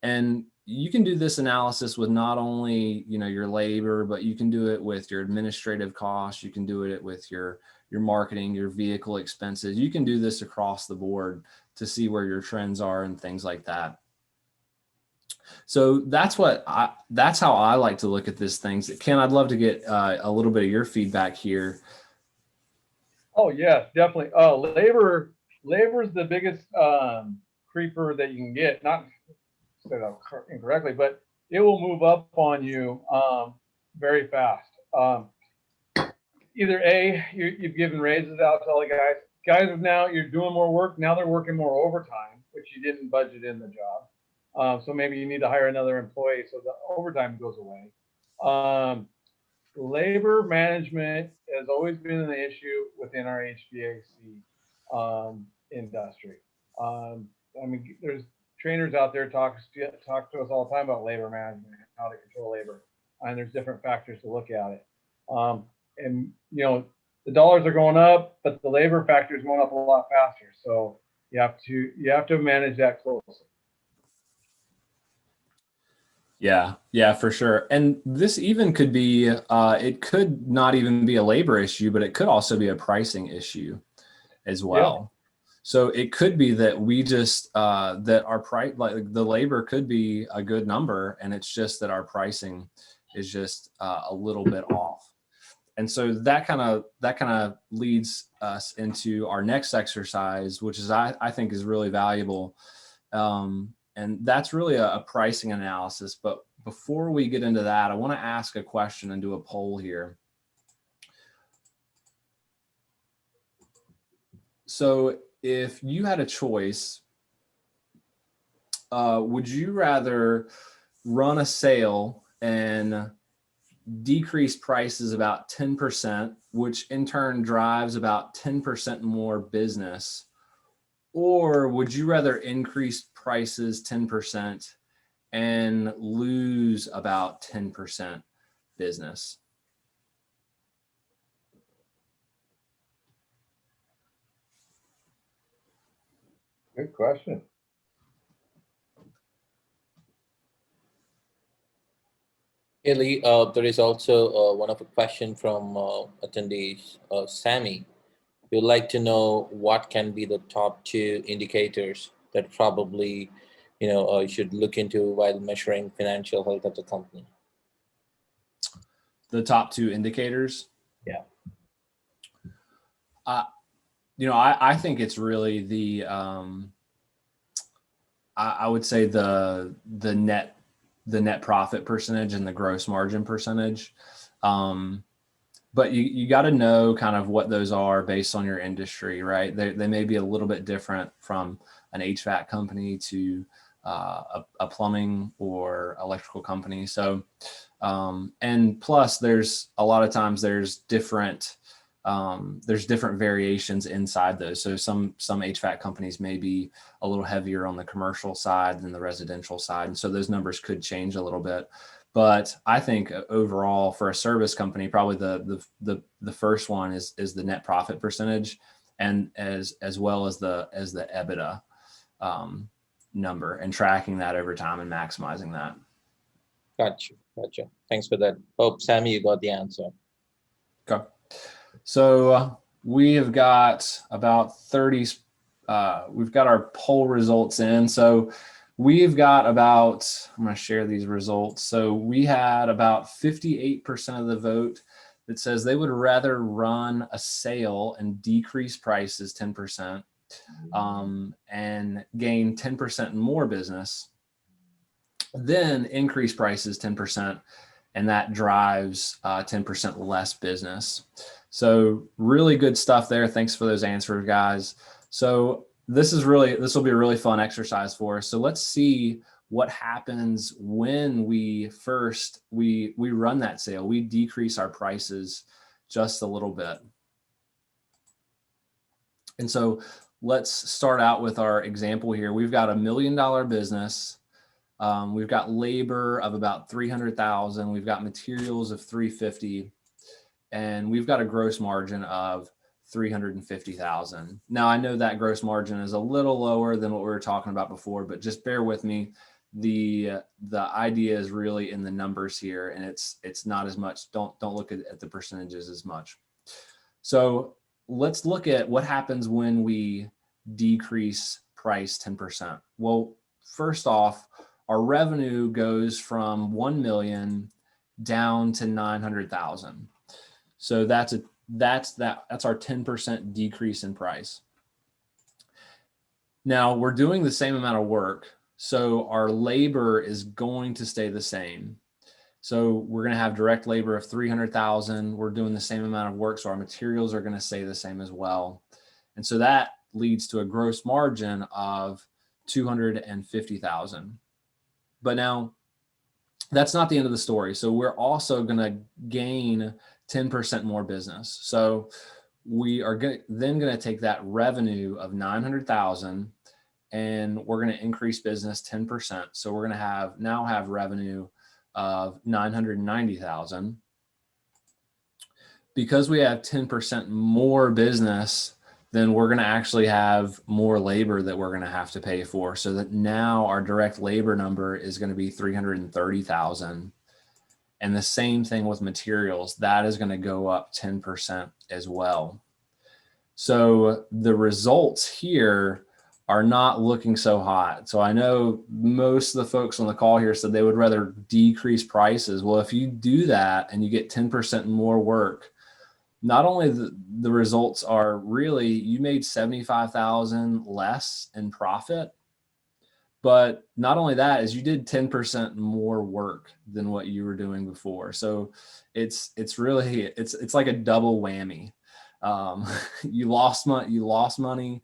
And you can do this analysis with not only, you know, your labor, but you can do it with your administrative costs. You can do it with your marketing, your vehicle expenses. You can do this across the board to see where your trends are and things like that. So that's how I like to look at these things. Ken, I'd love to get a little bit of your feedback here. Oh yes, definitely. Labor is the biggest creeper that you can get. Not say that incorrectly, but it will move up on you very fast. Either A, you've given raises out to all the guys. Guys have now, you're doing more work. Now they're working more overtime, which you didn't budget in the job. So maybe you need to hire another employee, so the overtime goes away. Labor management has always been an issue within our HVAC industry. I mean, there's trainers out there talk to us all the time about labor management, how to control labor, and there's different factors to look at it. And you know, the dollars are going up, but the labor factor is going up a lot faster. So you have to manage that closely. Yeah, for sure. And this even could be, it could not even be a labor issue, but it could also be a pricing issue as well. Yeah. So it could be that we just, that our price, like the labor could be a good number, and it's just that our pricing is just a little bit off. And so that kind of leads us into our next exercise, which is, I think is really valuable. And that's really a pricing analysis. But before we get into that, I want to ask a question and do a poll here. So if you had a choice, would you rather run a sale and decrease prices about 10%, which in turn drives about 10% more business? Or would you rather increase prices 10% and lose about 10% business? Good question. Haley, there is also one of a question from attendees, Sammy. We'd like to know what can be the top two indicators that probably, you should look into while measuring financial health of the company. The top two indicators. Yeah. I think it's really the I would say the net profit percentage and the gross margin percentage. But you got to know kind of what those are based on your industry, right? They may be a little bit different from an HVAC company to a plumbing or electrical company. So, and plus there's a lot of times there's different variations inside those. So some HVAC companies may be a little heavier on the commercial side than the residential side. And so those numbers could change a little bit. But I think overall for a service company, probably the first one is the net profit percentage, and as well as the EBITDA number, and tracking that over time and maximizing that. Gotcha. Thanks for that. Hope, Sammy, you got the answer. Okay. So we have got about 30, we've got our poll results in. So we've got about, I'm going to share these results. So we had about 58% of the vote that says they would rather run a sale and decrease prices 10% and gain 10% more business, then increase prices 10%, and that drives 10% less business. So really good stuff there. Thanks for those answers, guys. So this will be a really fun exercise for us. So let's see what happens when we run that sale. We decrease our prices just a little bit. And so let's start out with our example here. We've got $1 million business. We've got labor of about 300,000. We've got materials of 350, and we've got a gross margin of 350,000. Now I know that gross margin is a little lower than what we were talking about before, but just bear with me. The idea is really in the numbers here, and it's not as much. Don't look at the percentages as much. So let's look at what happens when we decrease price 10%. Well, first off, our revenue goes from 1 million down to 900,000. So that's our 10% decrease in price. Now we're doing the same amount of work, so our labor is going to stay the same. So we're going to have direct labor of 300,000. We're doing the same amount of work, so our materials are going to stay the same as well. And so that leads to a gross margin of 250,000. But now that's not the end of the story. So we're also going to gain 10% more business. So we are then going to take that revenue of 900,000 and we're going to increase business 10%. So we're going to now have revenue of 990,000. Because we have 10% more business, then we're going to actually have more labor that we're going to have to pay for. So that now our direct labor number is going to be 330,000. And the same thing with materials, that is going to go up 10% as well. So the results here are not looking so hot. So I know most of the folks on the call here said they would rather decrease prices. Well, if you do that and you get 10% more work, not only the results are really, you made 75,000 less in profit, but not only that is you did 10% more work than what you were doing before. So it's like a double whammy. You lost money,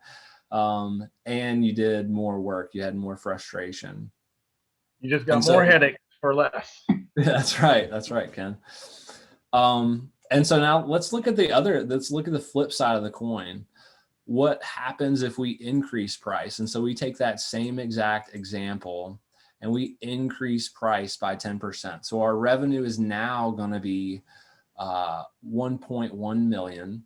and you did more work. You had more frustration. You just got more headaches for less. That's right, Ken. And so now let's look at the flip side of the coin. What happens if we increase price? And so we take that same exact example and we increase price by 10%. So our revenue is now going to be 1.1 million.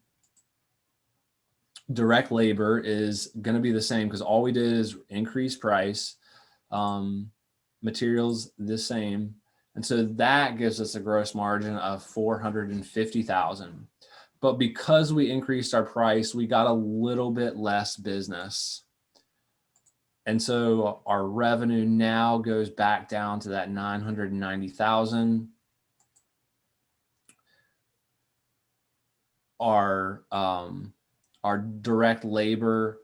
Direct labor is going to be the same because all we did is increase price. Materials the same. And so that gives us a gross margin of $450,000. But because we increased our price, we got a little bit less business. And so our revenue now goes back down to that $990,000. Our direct labor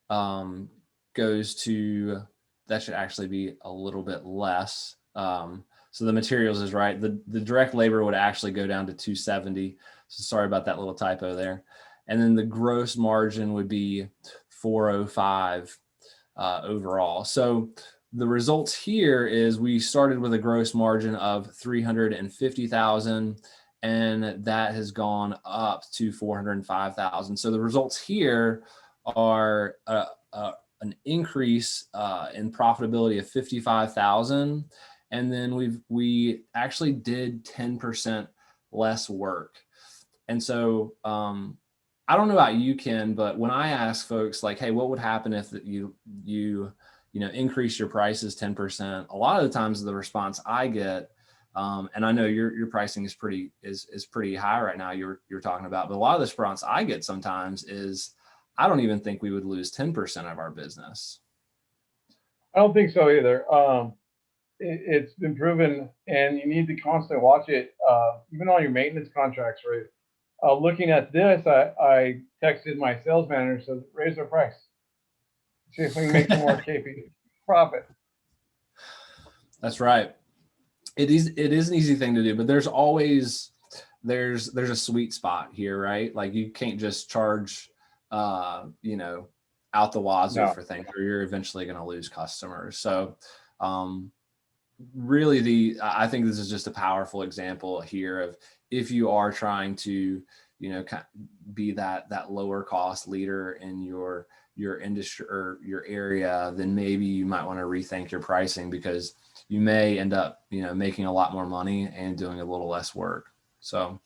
goes to, that should actually be a little bit less. So the materials is right. The direct labor would actually go down to 270. So sorry about that little typo there. And then the gross margin would be 405 overall. So the results here is we started with a gross margin of 350,000, and that has gone up to 405,000. So the results here are an increase in profitability of 55,000, and then we actually did 10% less work. And so I don't know about you, Ken, but when I ask folks like, hey, what would happen if you increase your prices 10%? A lot of the times the response I get, and I know your pricing is pretty high right now, you're talking about, but a lot of the response I get sometimes is, I don't even think we would lose 10% of our business. I don't think so either. It's been proven, and you need to constantly watch it, even on your maintenance contracts, right? Looking at this, I texted my sales manager, said, raise our price. See if we can make some more KP profit. That's right. It is an easy thing to do, but there's always, there's a sweet spot here, right? Like you can't just charge, out the wazoo for things, or you're eventually going to lose customers. So, really I think this is just a powerful example here of, if you are trying to, be that lower cost leader in your industry or your area, then maybe you might want to rethink your pricing, because you may end up, making a lot more money and doing a little less work. So,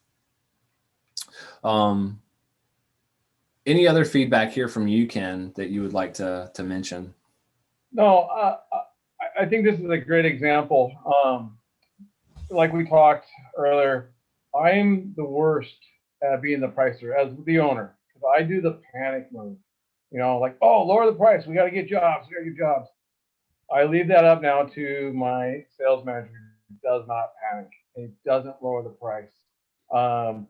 any other feedback here from you, Ken, that you would like to mention? No, I think this is a great example. Like we talked earlier, I'm the worst at being the pricer as the owner, because I do the panic move. Like, oh, lower the price. We got to get jobs. I leave that up now to my sales manager, who does not panic. He doesn't lower the price. And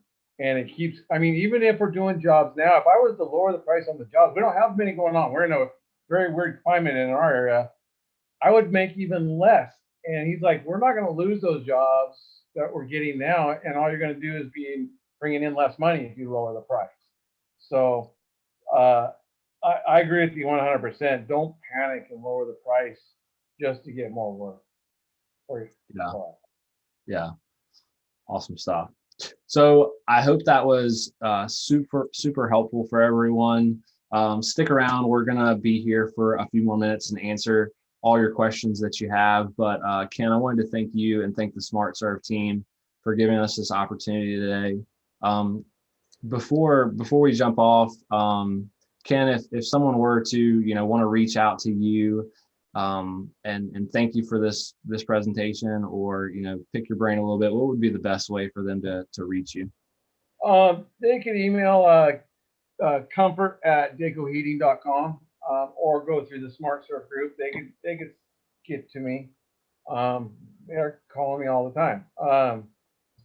it keeps, even if we're doing jobs now, if I was to lower the price on the jobs, we don't have many going on. We're in a very weird climate in our area. I would make even less. And he's like, we're not going to lose those jobs that we're getting now. And all you're going to do is be bringing in less money if you lower the price. So I agree with you 100%. Don't panic and lower the price just to get more work. Yeah. Awesome stuff. So I hope that was super helpful for everyone. Stick around. We're going to be here for a few more minutes and answer all your questions that you have. But Ken, I wanted to thank you and thank the SmartServ team for giving us this opportunity today. Before we jump off, Ken, if someone were to want to reach out to you and thank you for this presentation, or pick your brain a little bit, what would be the best way for them to reach you? They can email comfort@dacoheating.com, or go through the SmartServ group. They could get to me. They're calling me all the time.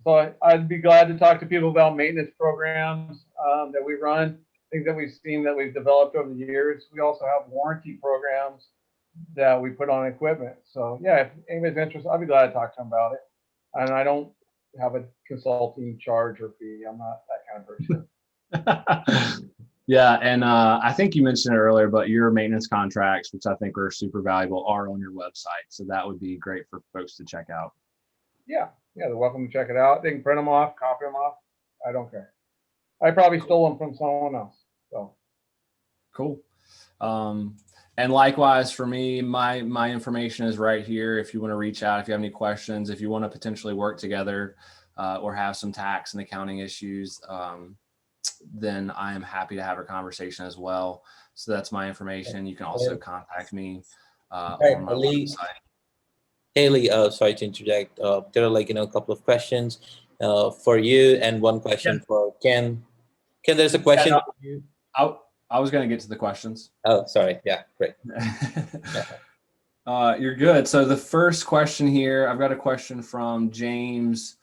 So I'd be glad to talk to people about maintenance programs that we run, things that we've seen that we've developed over the years. We also have warranty programs that we put on equipment. So yeah, if anybody's interested, I'll be glad to talk to them about it. And I don't have a consulting charge or fee. I'm not that kind of person. Yeah, and I think you mentioned it earlier, but your maintenance contracts, which I think are super valuable, are on your website. So that would be great for folks to check out. Yeah, they're welcome to check it out. They can print them off, copy them off. I don't care. I probably stole them from someone else. So cool. And likewise for me, my information is right here. If you want to reach out, if you have any questions, if you want to potentially work together or have some tax and accounting issues, then I am happy to have a conversation as well. So that's my information. You can also contact me on my website. Haley, sorry to interject. There are a couple of questions for you and one question for Ken. Ken, there's a question. Yeah, no, I was going to get to the questions. Oh, sorry. Yeah, great. You're good. So the first question here, I've got a question from James.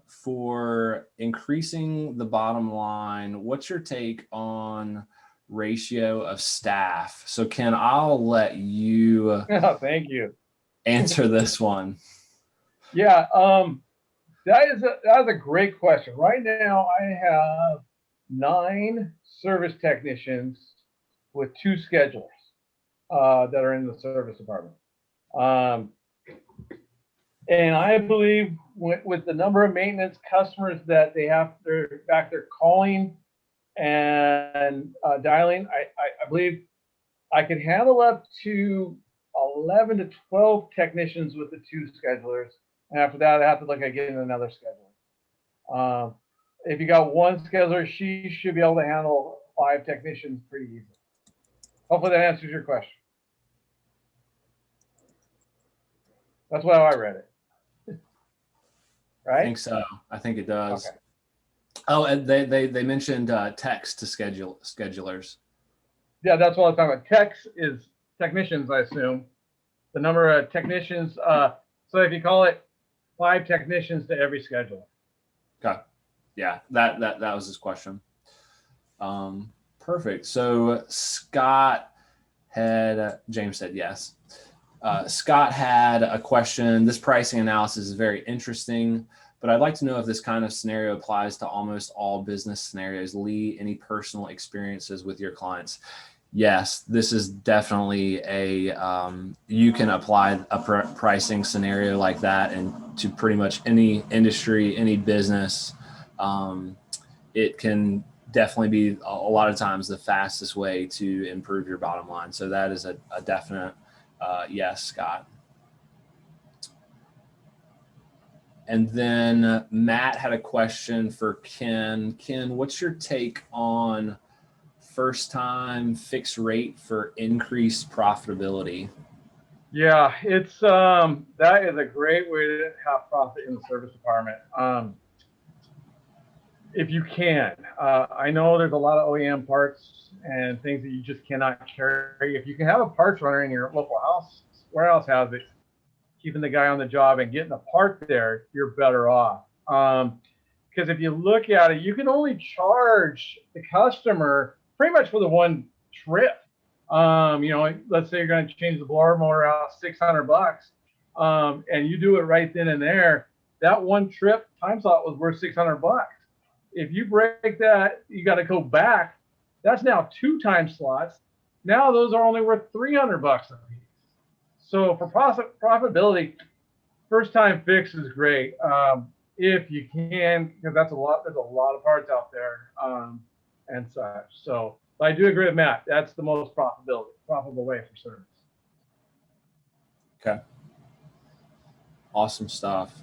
For increasing the bottom line, what's your take on ratio of staff? So Ken, I'll let you thank you. Answer this one. Yeah, that is a great question. Right now, I have 9 service technicians with 2 schedulers that are in the service department. And I believe with the number of maintenance customers that they're back there calling and dialing, I believe I could handle up to 11 to 12 technicians with the 2 schedulers. And after that, I have to look at getting another scheduler. If you got 1 scheduler, she should be able to handle 5 technicians pretty easily. Hopefully that answers your question. That's how I read it. Right? I think so. I think it does. Okay. Oh, and they mentioned text to schedulers. Yeah, that's what I'm talking about. Techs is technicians, I assume. The number of technicians. So if you call it 5 technicians to every scheduler. Okay. Yeah, that was his question. Perfect. So Scott had, James said yes. Scott had a question. This pricing analysis is very interesting, but I'd like to know if this kind of scenario applies to almost all business scenarios. Lee, any personal experiences with your clients? Yes, this is definitely you can apply a pricing scenario like that and to pretty much any industry, any business. It can definitely be a lot of times the fastest way to improve your bottom line. So that is a definite yes, Scott. And then Matt had a question for Ken. Ken, what's your take on first time fixed rate for increased profitability? Yeah, it's that is a great way to have profit in the service department. If you can, I know there's a lot of OEM parts and things that you just cannot carry. If you can have a parts runner in your local warehouse has it, keeping the guy on the job and getting a part there, you're better off. Because if you look at it, you can only charge the customer pretty much for the one trip. Let's say you're going to change the blower motor out $600, and you do it right then and there. That one trip time slot was worth $600. If you break that, you got to go back. That's now 2 time slots. Now those are only worth $300 a piece. So for profitability, first time fix is great. If you can, because there's a lot of parts out there and such. So but I do agree with Matt. That's the most profitable way for service. Okay. Awesome stuff.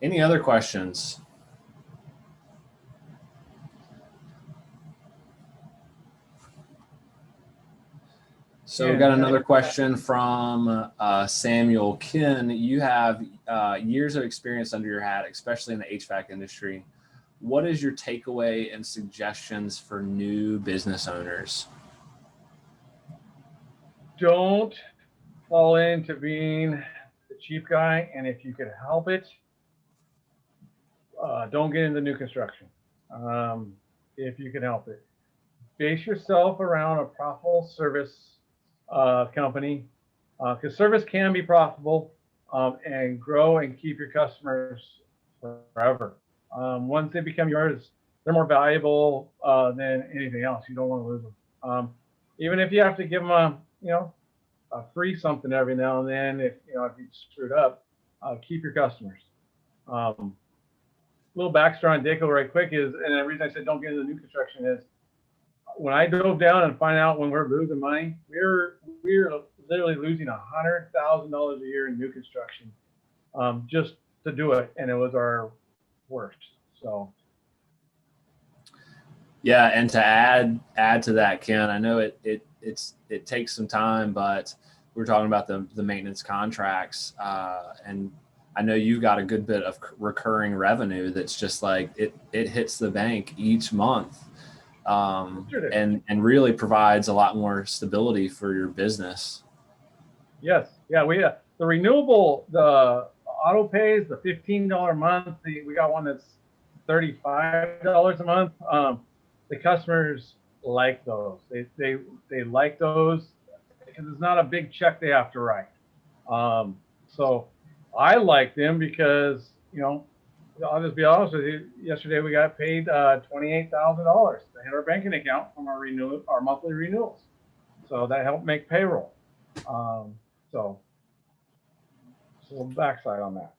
Any other questions? So we've got another question from Samuel. Ken, you have years of experience under your hat, especially in the HVAC industry. What is your takeaway and suggestions for new business owners? Don't fall into being the cheap guy, and if you can help it, don't get into new construction. If you can help it, base yourself around a profitable service company, because service can be profitable and grow and keep your customers forever. Once they become yours, they're more valuable than anything else. You don't want to lose them. Even if you have to give them a free something every now and then, if you screwed up, keep your customers. Little backstory on Daco right quick is, and the reason I said don't get into new construction is, when I dove down and find out when we're losing money, we're literally losing $100,000 a year in new construction just to do it, and it was our worst. So yeah, and to add to that, Ken, I know it takes some time, but we were talking about the maintenance contracts, and I know you've got a good bit of recurring revenue that's just like it hits the bank each month, and really provides a lot more stability for your business. Yes, yeah, the renewable, the auto pays, the $15 a month. We got one that's $35 a month. The customers like those. They like those because it's not a big check they have to write. So I like them because, you know, I'll just be honest with you. Yesterday we got paid $28,000 to hit our banking account from our monthly renewals. So that helped make payroll. So a little backside on that.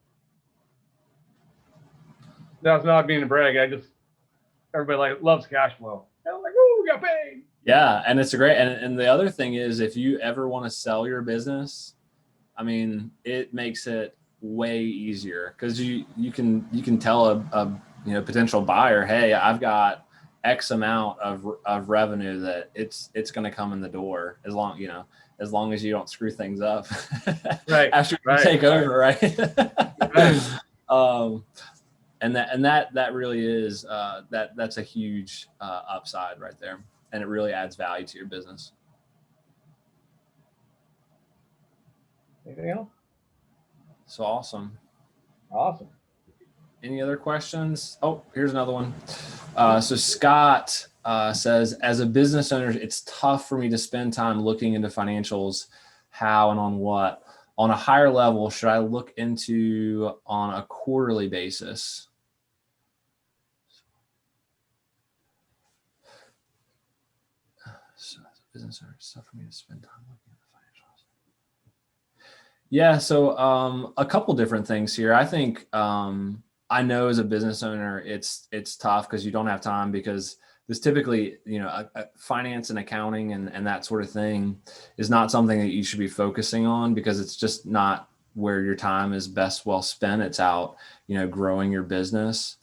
That's not being a brag. Everybody loves cash flow. And I'm like, oh, we got paid. Yeah, and it's a great. And the other thing is, if you ever want to sell your business, I mean, it makes it way easier because you can tell a potential buyer, hey, I've got X amount of revenue that it's going to come in the door as long as you don't screw things up right after you take over, right? And that really is that's a huge upside right there, and it really adds value to your business. Anything else? So awesome. Any other questions? Oh, here's another one. So Scott says, as a business owner, it's tough for me to spend time looking into financials. How and on what? On a higher level, should I look into on a quarterly basis? So as a business owner, it's tough for me to spend time looking at the financials. Yeah, so a couple different things here. I think I know as a business owner, it's tough because you don't have time, because this typically, finance and accounting and that sort of thing is not something that you should be focusing on, because it's just not where your time is best well spent. It's out, growing your business.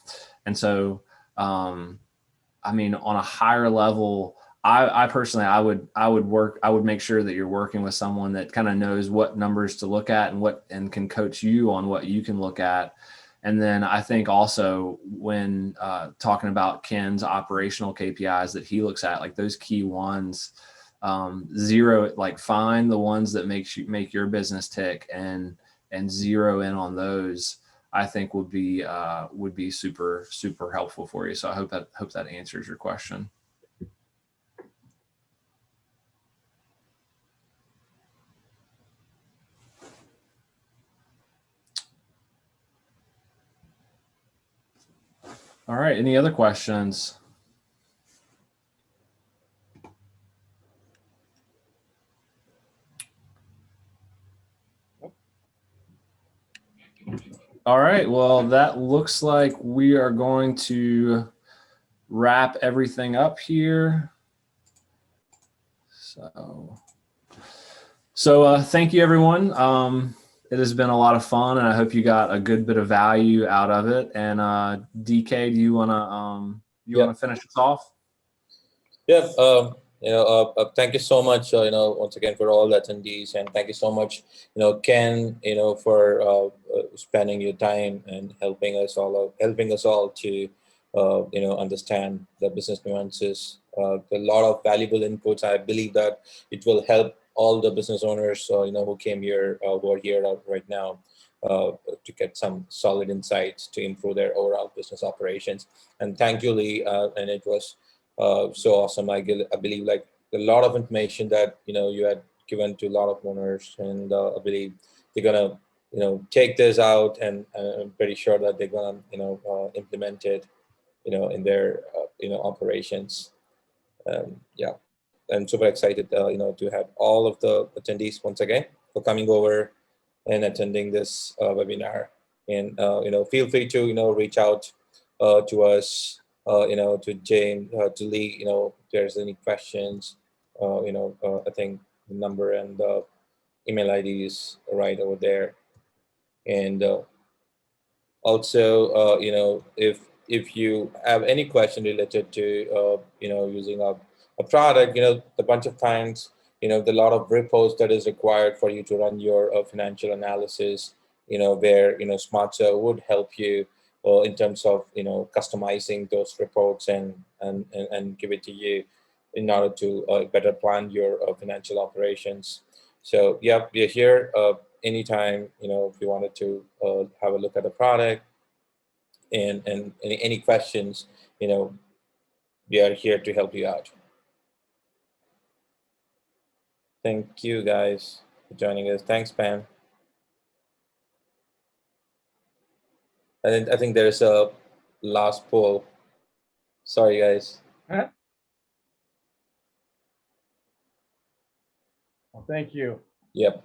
And so, I mean, on a higher level, I personally, I would make sure that you're working with someone that kind of knows what numbers to look at and can coach you on what you can look at. And then I think also when talking about Ken's operational KPIs that he looks at, like those key ones, zero, like find the ones that make your business tick and zero in on those, I think would be super, super helpful for you. So I hope that answers your question. All right. Any other questions? All right. Well, that looks like we are going to wrap everything up here. So thank you, everyone. It has been a lot of fun, and I hope you got a good bit of value out of it. And DK, do you want to finish us off? Yeah. Thank you so much, once again for all the attendees, and thank you so much, Ken, for spending your time and helping us all to, understand the business nuances. A lot of valuable inputs. I believe that it will help all the business owners, who came here, who are here right now, to get some solid insights to improve their overall business operations. And thank you, Lee. And it was so awesome. I believe like a lot of information that you had given to a lot of owners, and I believe they're gonna take this out, and I'm pretty sure that they're gonna implement it in their operations. Yeah, I'm super excited to have all of the attendees once again for coming over and attending this webinar. And feel free to reach out to us, to Jane, to Lee, if there's any questions. I think the number and the email ID is right over there. And also, if you have any question related to using a product, a bunch of times the lot of reports that is required for you to run your financial analysis, where, SmartServ would help you in terms of, customizing those reports and give it to you in order to better plan your financial operations. So yeah, we are here anytime, if you wanted to have a look at the product and any questions, we are here to help you out. Thank you guys for joining us. Thanks, Pam. I think there's a last poll. Sorry, guys. Well, thank you. Yep.